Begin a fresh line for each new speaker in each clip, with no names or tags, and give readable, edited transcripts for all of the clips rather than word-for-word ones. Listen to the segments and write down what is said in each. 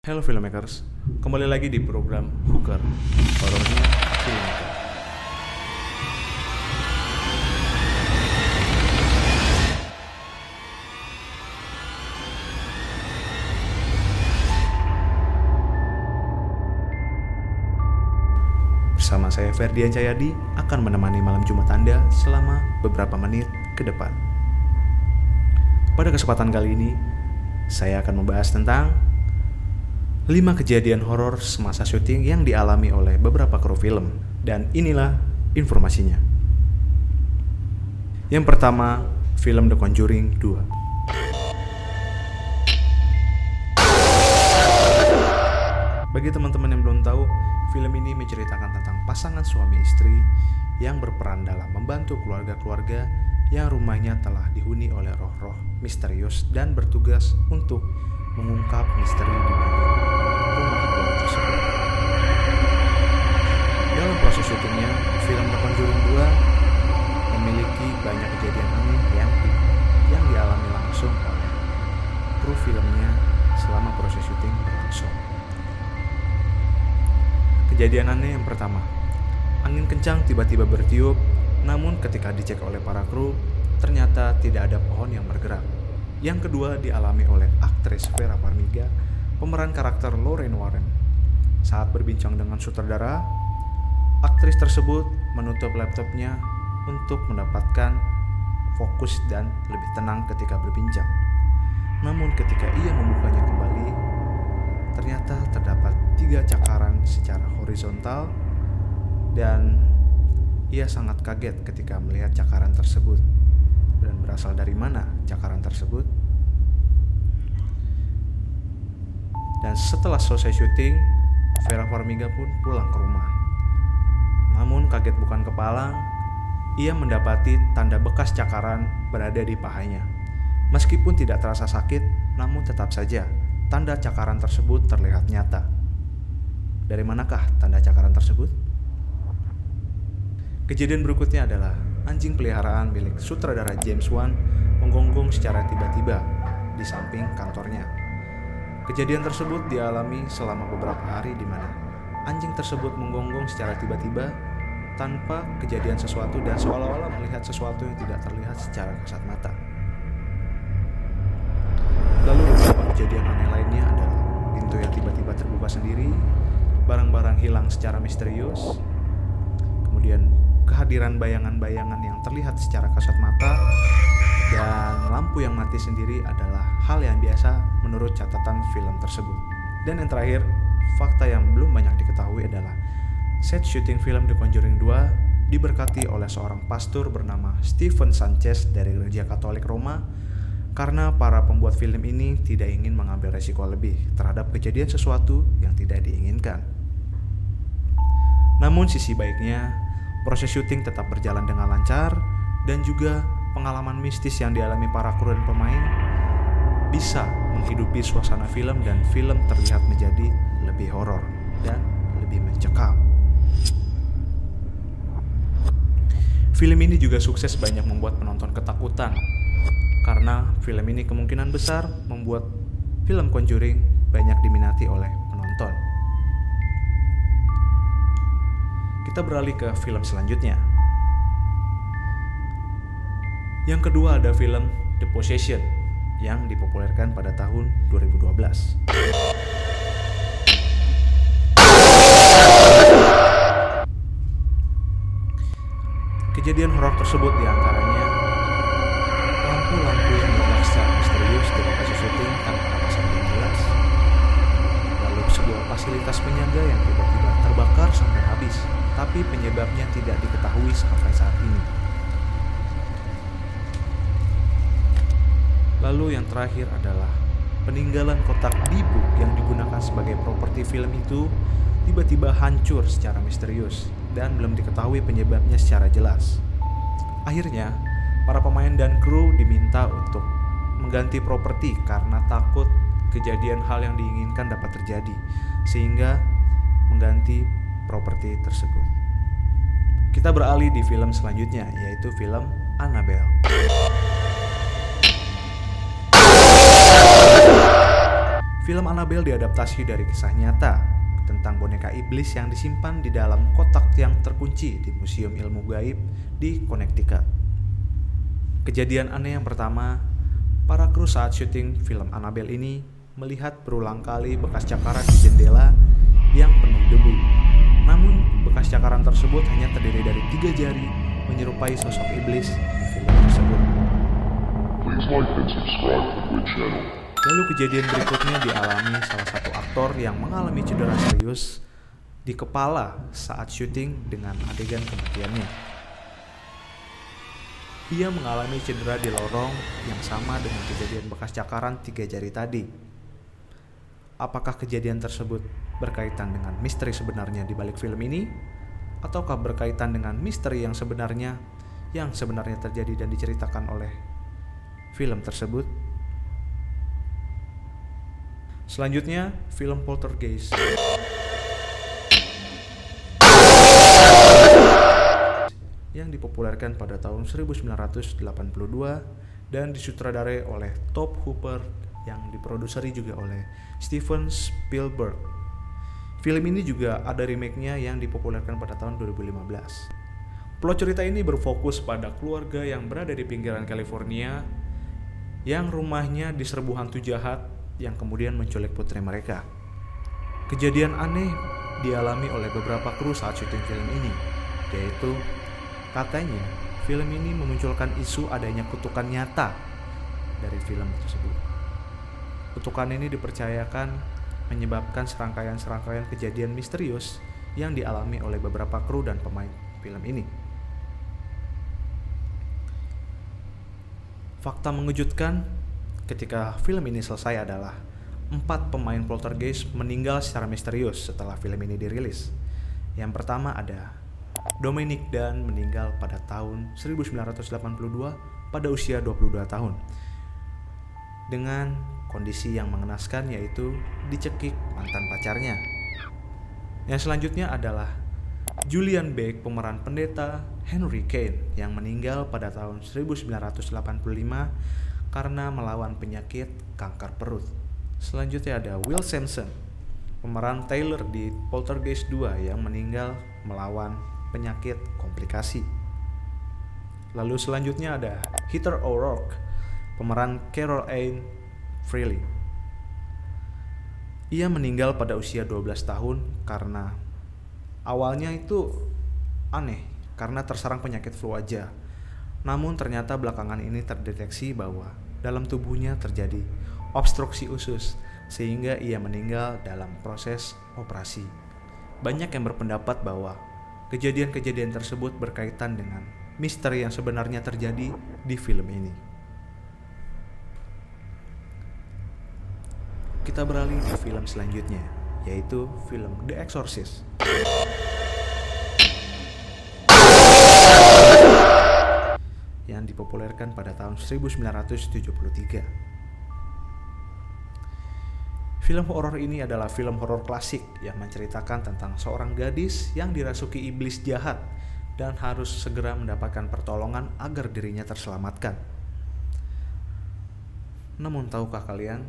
Hello filmmakers, kembali lagi di program Hooker, horornya filmmaker. Bersama saya Ferdian Cahyadi akan menemani malam Jumat Anda selama beberapa menit ke depan. Pada kesempatan kali ini, saya akan membahas tentang 5 kejadian horor semasa syuting yang dialami oleh beberapa kru film. Dan inilah informasinya. Yang pertama, film The Conjuring 2. Bagi teman-teman yang belum tahu, film ini menceritakan tentang pasangan suami istri yang berperan dalam membantu keluarga-keluarga yang rumahnya telah dihuni oleh roh-roh misterius dan bertugas untuk mengungkap misteri di balik rumah tersebut. Dalam proses syutingnya, film The Conjuring 2 memiliki banyak kejadian aneh yang dialami langsung oleh kru filmnya selama proses syuting berlangsung. Kejadian aneh yang pertama, angin kencang tiba-tiba bertiup, namun ketika dicek oleh para kru, ternyata tidak ada pohon yang bergerak. Yang kedua dialami oleh aktris Vera Farmiga, pemeran karakter Lorraine Warren. Saat berbincang dengan sutradara, aktris tersebut menutup laptopnya untuk mendapatkan fokus dan lebih tenang ketika berbincang. Namun ketika ia membukanya kembali, ternyata terdapat 3 cakaran secara horizontal dan ia sangat kaget ketika melihat cakaran tersebut. Dan berasal dari mana cakaran tersebut? Dan setelah selesai syuting, Vera Farmiga pun pulang ke rumah. Namun kaget bukan kepalang, ia mendapati tanda bekas cakaran berada di pahanya. Meskipun tidak terasa sakit, namun tetap saja tanda cakaran tersebut terlihat nyata. Dari manakah tanda cakaran tersebut? Kejadian berikutnya adalah anjing peliharaan milik sutradara James Wan menggonggong secara tiba-tiba di samping kantornya. Kejadian tersebut dialami selama beberapa hari di mana anjing tersebut menggonggong secara tiba-tiba tanpa kejadian sesuatu dan seolah-olah melihat sesuatu yang tidak terlihat secara kasat mata. Lalu beberapa kejadian aneh lainnya adalah pintu yang tiba-tiba terbuka sendiri, barang-barang hilang secara misterius, kemudian kehadiran bayangan-bayangan yang terlihat secara kasat mata, dan lampu yang mati sendiri adalah hal yang biasa menurut catatan film tersebut. Dan yang terakhir, fakta yang belum banyak diketahui adalah set syuting film The Conjuring 2 diberkati oleh seorang pastor bernama Stephen Sanchez dari Gereja Katolik Roma karena para pembuat film ini tidak ingin mengambil resiko lebih terhadap kejadian sesuatu yang tidak diinginkan. Namun sisi baiknya, proses syuting tetap berjalan dengan lancar dan juga pengalaman mistis yang dialami para kru dan pemain bisa menghidupi suasana film dan film terlihat menjadi lebih horor dan lebih mencekam. Film ini juga sukses banyak membuat penonton ketakutan karena film ini kemungkinan besar membuat film Conjuring banyak diminati oleh penonton. Kita beralih ke film selanjutnya. Yang kedua ada film The Possession yang dipopulerkan pada tahun 2012. Kejadian horor tersebut diantaranya lampu-lampu yang meledak secara misterius di lokasi syuting tanpa alasan yang jelas. Lalu sebuah fasilitas penjaga yang tiba-tiba terbakar sampai habis, tapi penyebabnya tidak diketahui sampai saat ini. Lalu yang terakhir adalah peninggalan kotak D-Book yang digunakan sebagai properti film itu tiba-tiba hancur secara misterius dan belum diketahui penyebabnya secara jelas. Akhirnya, para pemain dan kru diminta untuk mengganti properti karena takut kejadian hal yang diinginkan dapat terjadi, sehingga mengganti properti tersebut. Kita beralih di film selanjutnya, yaitu film Annabelle. Film Annabelle diadaptasi dari kisah nyata tentang boneka iblis yang disimpan di dalam kotak yang terkunci di Museum Ilmu Gaib di Connecticut. Kejadian aneh yang pertama, para kru saat syuting film Annabelle ini melihat berulang kali bekas cakaran di jendela yang penuh debu. Namun, bekas cakaran tersebut hanya terdiri dari 3 jari menyerupai sosok iblis di film tersebut.
Please like and subscribe to the channel.
Lalu kejadian berikutnya dialami salah satu aktor yang mengalami cedera serius di kepala saat syuting dengan adegan kematiannya. Ia mengalami cedera di lorong yang sama dengan kejadian bekas cakaran 3 jari tadi. Apakah kejadian tersebut berkaitan dengan misteri sebenarnya di balik film ini? Ataukah berkaitan dengan misteri yang sebenarnya terjadi dan diceritakan oleh film tersebut? Selanjutnya, film Poltergeist yang dipopulerkan pada tahun 1982 dan disutradarai oleh Tobe Hooper yang diproduseri juga oleh Steven Spielberg. Film ini juga ada remake-nya yang dipopulerkan pada tahun 2015. Plot cerita ini berfokus pada keluarga yang berada di pinggiran California yang rumahnya diserbu hantu jahat yang kemudian menculik putri mereka. Kejadian aneh dialami oleh beberapa kru saat syuting film ini, yaitu katanya film ini memunculkan isu adanya kutukan nyata dari film tersebut. Kutukan ini dipercayakan menyebabkan serangkaian kejadian misterius yang dialami oleh beberapa kru dan pemain film ini. Fakta mengejutkan ketika film ini selesai adalah 4 pemain Poltergeist meninggal secara misterius setelah film ini dirilis. Yang pertama ada Dominic Dunne meninggal pada tahun 1982 pada usia 22 tahun dengan kondisi yang mengenaskan, yaitu dicekik mantan pacarnya. Yang selanjutnya adalah Julian Beg, pemeran pendeta Henry Kane yang meninggal pada tahun 1985 karena melawan penyakit kanker perut. Selanjutnya ada Will Sampson, pemeran Taylor di Poltergeist 2 yang meninggal melawan penyakit komplikasi. Lalu selanjutnya ada Heather O'Rourke, pemeran Carol Ann Freely. Ia meninggal pada usia 12 tahun karena awalnya itu aneh karena terserang penyakit flu aja. Namun ternyata belakangan ini terdeteksi bahwa dalam tubuhnya terjadi obstruksi usus sehingga ia meninggal dalam proses operasi. Banyak yang berpendapat bahwa kejadian-kejadian tersebut berkaitan dengan misteri yang sebenarnya terjadi di film ini. Kita beralih ke film selanjutnya, yaitu film The Exorcist. Yang dipopulerkan pada tahun 1973. Film horor ini adalah film horor klasik yang menceritakan tentang seorang gadis yang dirasuki iblis jahat dan harus segera mendapatkan pertolongan agar dirinya terselamatkan. Namun tahukah kalian,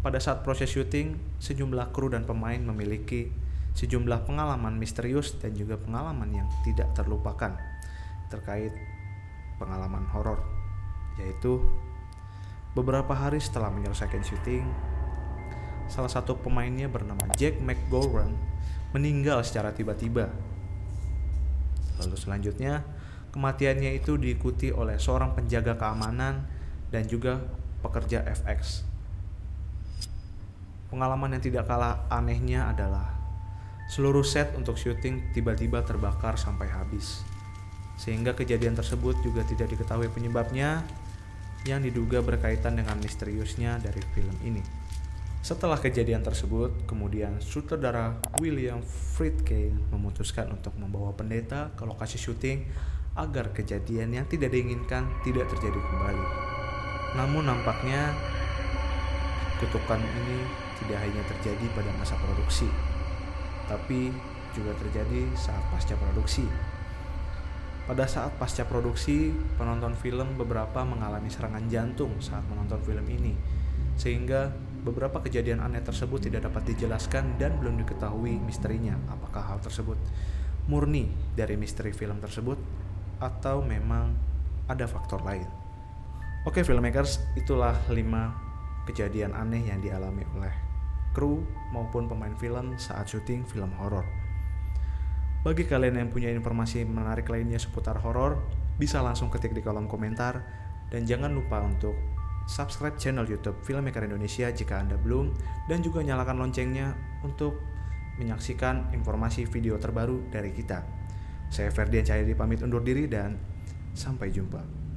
pada saat proses syuting, sejumlah kru dan pemain memiliki sejumlah pengalaman misterius dan juga pengalaman yang tidak terlupakan terkait pengalaman horor, yaitu beberapa hari setelah menyelesaikan syuting, salah satu pemainnya bernama Jack McGowan meninggal secara tiba-tiba. Lalu selanjutnya, kematiannya itu diikuti oleh seorang penjaga keamanan dan juga pekerja FX. Pengalaman yang tidak kalah anehnya adalah seluruh set untuk syuting tiba-tiba terbakar sampai habis. Sehingga kejadian tersebut juga tidak diketahui penyebabnya, yang diduga berkaitan dengan misteriusnya dari film ini. Setelah kejadian tersebut, kemudian sutradara William Friedkin memutuskan untuk membawa pendeta ke lokasi syuting agar kejadian yang tidak diinginkan tidak terjadi kembali. Namun nampaknya kutukan ini tidak hanya terjadi pada masa produksi, tapi juga terjadi saat pasca produksi. Pada saat pasca produksi, penonton film beberapa mengalami serangan jantung saat menonton film ini, sehingga beberapa kejadian aneh tersebut tidak dapat dijelaskan dan belum diketahui misterinya. Apakah hal tersebut murni dari misteri film tersebut atau memang ada faktor lain? Oke filmmakers, itulah 5 kejadian aneh yang dialami oleh kru maupun pemain film saat syuting film horor. Bagi kalian yang punya informasi menarik lainnya seputar horor, bisa langsung ketik di kolom komentar. Dan jangan lupa untuk subscribe channel YouTube Filmmaker Indonesia jika Anda belum, dan juga nyalakan loncengnya untuk menyaksikan informasi video terbaru dari kita. Saya Ferdian Cahyadi pamit undur diri dan sampai jumpa.